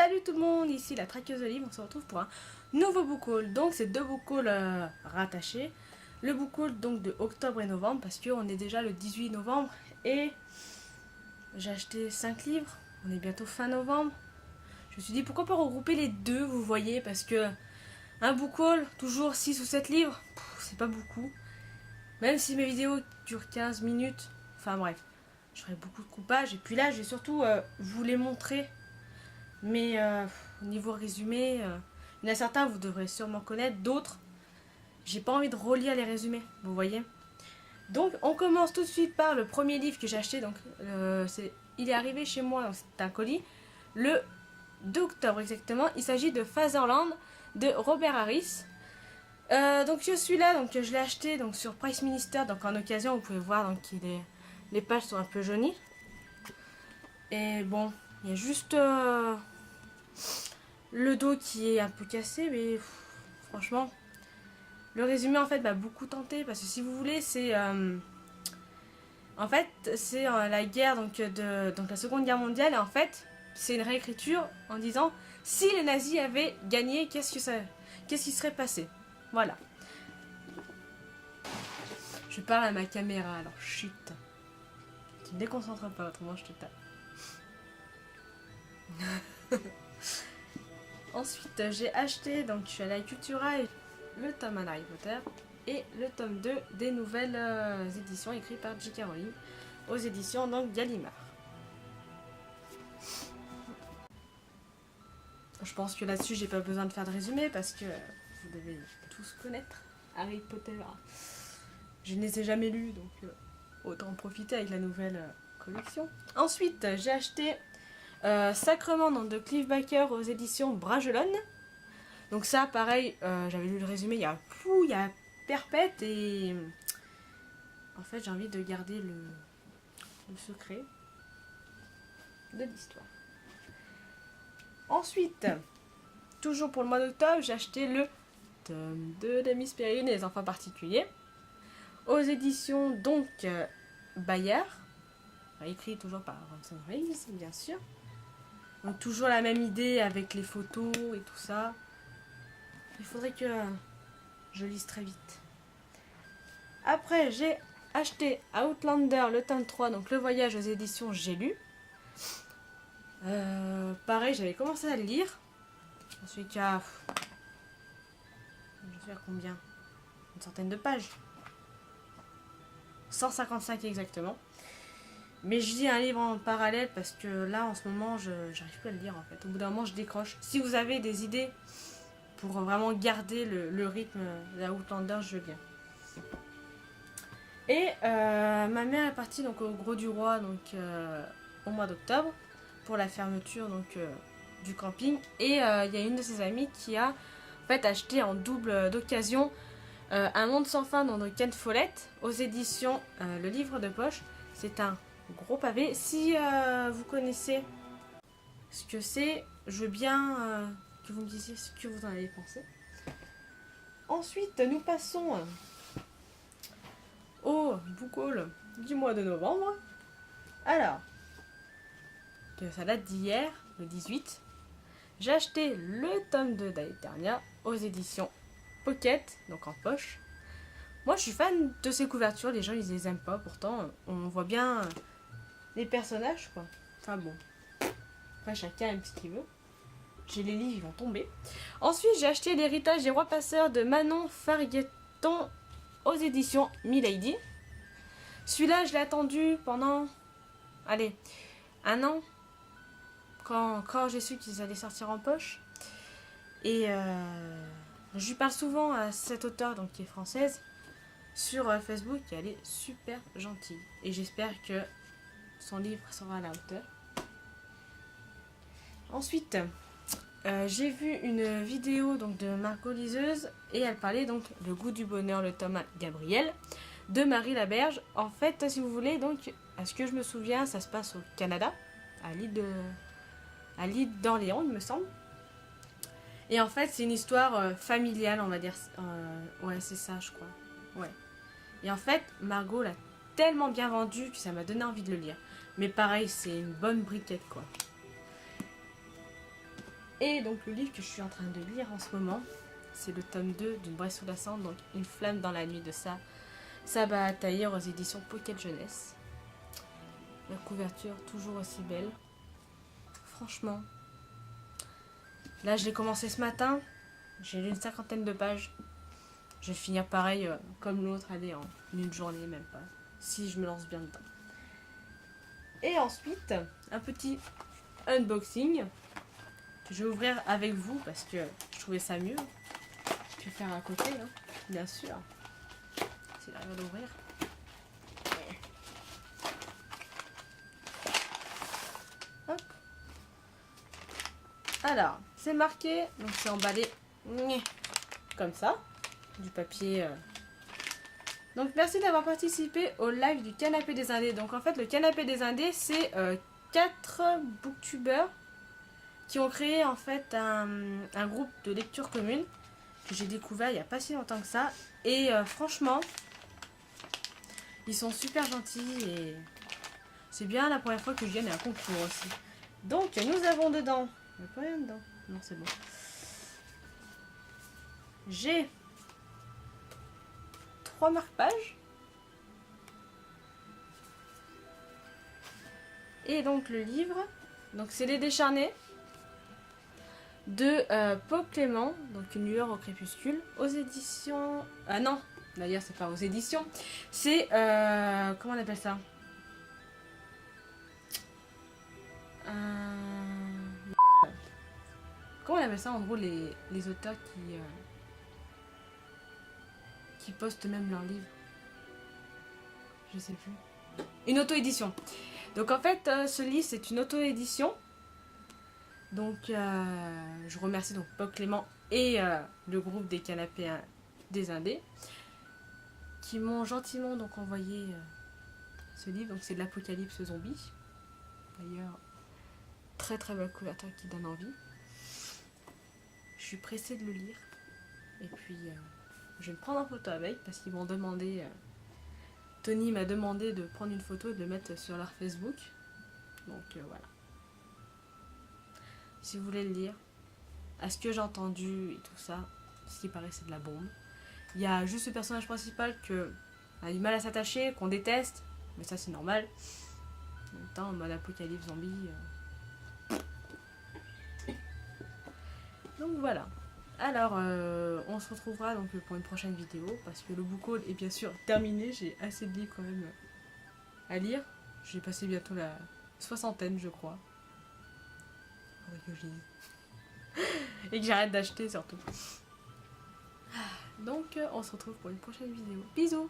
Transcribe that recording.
Salut tout le monde, ici la traqueuse de livres, on se retrouve pour un nouveau book haul. Donc c'est deux book hauls rattachés. Le book haul donc de octobre et novembre parce qu'on est déjà le 18 novembre et j'ai acheté 5 livres. On est bientôt fin novembre. Je me suis dit pourquoi pas regrouper les deux, vous voyez, parce que un book haul, toujours 6 ou 7 livres, c'est pas beaucoup. Même si mes vidéos durent 15 minutes, enfin bref, je ferai beaucoup de coupage. Et puis là, je vais surtout vous les montrer. Mais au niveau résumé, il y en a certains vous devrez sûrement connaître, d'autres, j'ai pas envie de relire les résumés, vous voyez. Donc on commence tout de suite par le premier livre que j'ai acheté, donc il est arrivé chez moi, c'est un colis, le 2 octobre exactement. Il s'agit de Fatherland de Robert Harris. Donc celui-là, donc je l'ai acheté donc sur Price Minister, donc en occasion vous pouvez voir donc les pages sont un peu jaunies. Et bon, il y a juste le dos qui est un peu cassé, mais franchement, le résumé en fait m'a beaucoup tenté parce que si vous voulez, c'est en fait c'est la guerre donc la Seconde Guerre mondiale et en fait c'est une réécriture en disant si les nazis avaient gagné, qu'est-ce qui serait passé. Voilà. Je parle à ma caméra alors chut. Tu me déconcentres pas autrement je te tape. Ensuite, j'ai acheté, donc je suis allée à Cultura, le tome 1 d'Harry Potter et le tome 2 des nouvelles éditions écrites par J.K. Rowling aux éditions donc Gallimard. Je pense que là-dessus, j'ai pas besoin de faire de résumé parce que vous devez tous connaître Harry Potter. Je ne les ai jamais lus, donc autant en profiter avec la nouvelle collection. Ensuite, j'ai acheté Sacrement de Clive Barker aux éditions Bragelonne. Donc ça pareil, j'avais lu le résumé il y a perpète et en fait j'ai envie de garder le secret de l'histoire. Ensuite, toujours pour le mois d'octobre, j'ai acheté le tome 2 de Miss Périne et les enfants particuliers aux éditions donc Bayard, écrit toujours par Robson Reeves bien sûr. Donc toujours la même idée avec les photos et tout ça. Il faudrait que je lise très vite. Après j'ai acheté Outlander le tome 3, donc le voyage aux éditions J'ai lu. Pareil j'avais commencé à le lire. Je suis qu'à... Je sais à combien? Une centaine de pages. 155 exactement. Mais je lis un livre en parallèle parce que là en ce moment j'arrive plus à le lire en fait. Au bout d'un moment je décroche. Si vous avez des idées pour vraiment garder le rythme de Outlander, je veux bien. Et ma mère est partie donc au Gros du Roi donc au mois d'octobre pour la fermeture donc du camping. Et il y a une de ses amies qui a en fait acheté en double d'occasion Un monde sans fin de Ken Follett aux éditions Le Livre de Poche. C'est un gros pavé. Si vous connaissez ce que c'est, je veux bien que vous me disiez ce que vous en avez pensé. Ensuite, nous passons au book haul du mois de novembre. Alors, que ça date d'hier, le 18. J'ai acheté le tome 2 d'Aeternia aux éditions Pocket, donc en poche. Moi, je suis fan de ces couvertures. Les gens, ils les aiment pas. Pourtant, on voit bien les personnages, quoi. Enfin bon. Après, chacun aime ce qu'il veut. J'ai les livres, ils vont tomber. Ensuite, j'ai acheté L'héritage des rois passeurs de Manon Fargueton aux éditions Milady. Celui-là, je l'ai attendu pendant... Allez, un an. Quand j'ai su qu'ils allaient sortir en poche. Et je lui parle souvent à cette auteure, donc qui est française, sur Facebook, et elle est super gentille. Et j'espère que son livre sera à la hauteur. Ensuite, j'ai vu une vidéo donc de Margot Liseuse et elle parlait donc Le goût du bonheur, le tome 1, Gabriel, de Marie Laberge. En fait, si vous voulez, donc, à ce que je me souviens, ça se passe au Canada, à l'île d'Orléans, il me semble. Et en fait, c'est une histoire familiale, on va dire. Ouais, c'est ça, je crois. Ouais. Et en fait, Margot l'a tellement bien vendu que ça m'a donné envie de le lire. Mais pareil, c'est une bonne briquette, quoi. Et donc le livre que je suis en train de lire en ce moment, c'est le tome 2 d'une Bresse sous la Cendre, donc Une flamme dans la nuit de Sabaa Tahir aux éditions Pocket Jeunesse. La couverture toujours aussi belle. Franchement, là je l'ai commencé ce matin, j'ai lu une 50aine de pages. Je vais finir pareil comme l'autre, allez, en une journée, même pas, si je me lance bien dedans. Et ensuite, un petit unboxing que je vais ouvrir avec vous parce que je trouvais ça mieux. Je vais faire à côté, hein, bien sûr. C'est l'arrière d'ouvrir. Hop. Alors, c'est marqué, donc c'est emballé comme ça, du papier. Donc merci d'avoir participé au live du Canapé des Indés. Donc en fait, le Canapé des Indés, c'est 4 booktubeurs qui ont créé en fait un groupe de lecture commune que j'ai découvert il n'y a pas si longtemps que ça. Et franchement, ils sont super gentils et c'est bien la première fois que je gagne un concours aussi. Donc nous avons dedans, il n'y a pas rien dedans, non c'est bon. J'ai 3 marque-pages. Et donc le livre, donc c'est Les Décharnés de Paul Clément, donc Une lueur au crépuscule, aux éditions... Ah non, d'ailleurs c'est pas aux éditions, c'est... comment on appelle ça, comment on appelle ça en gros les auteurs qui postent même leurs livres. Je sais plus. Une auto-édition. Donc en fait, ce livre c'est une auto-édition. Donc je remercie donc Paul Clément et le groupe des Canapés des Indés qui m'ont gentiment donc envoyé ce livre. Donc c'est de l'Apocalypse zombie. D'ailleurs, très très belle couverture qui donne envie. Je suis pressée de le lire. Et puis je vais me prendre en photo avec parce qu'ils m'ont demandé... Tony m'a demandé de prendre une photo et de le mettre sur leur Facebook. Donc voilà. Si vous voulez le lire, à ce que j'ai entendu et tout ça, ce qui paraît c'est de la bombe. Il y a juste le personnage principal qu'on a du mal à s'attacher, qu'on déteste, mais ça c'est normal. En même temps, en mode apocalypse zombie. Donc voilà. Alors, on se retrouvera donc pour une prochaine vidéo parce que le book haul est bien sûr terminé. J'ai assez de livres quand même à lire. J'ai passé bientôt la 60aine, je crois. Faudrait que je lise. Et que j'arrête d'acheter surtout. Donc, on se retrouve pour une prochaine vidéo. Bisous!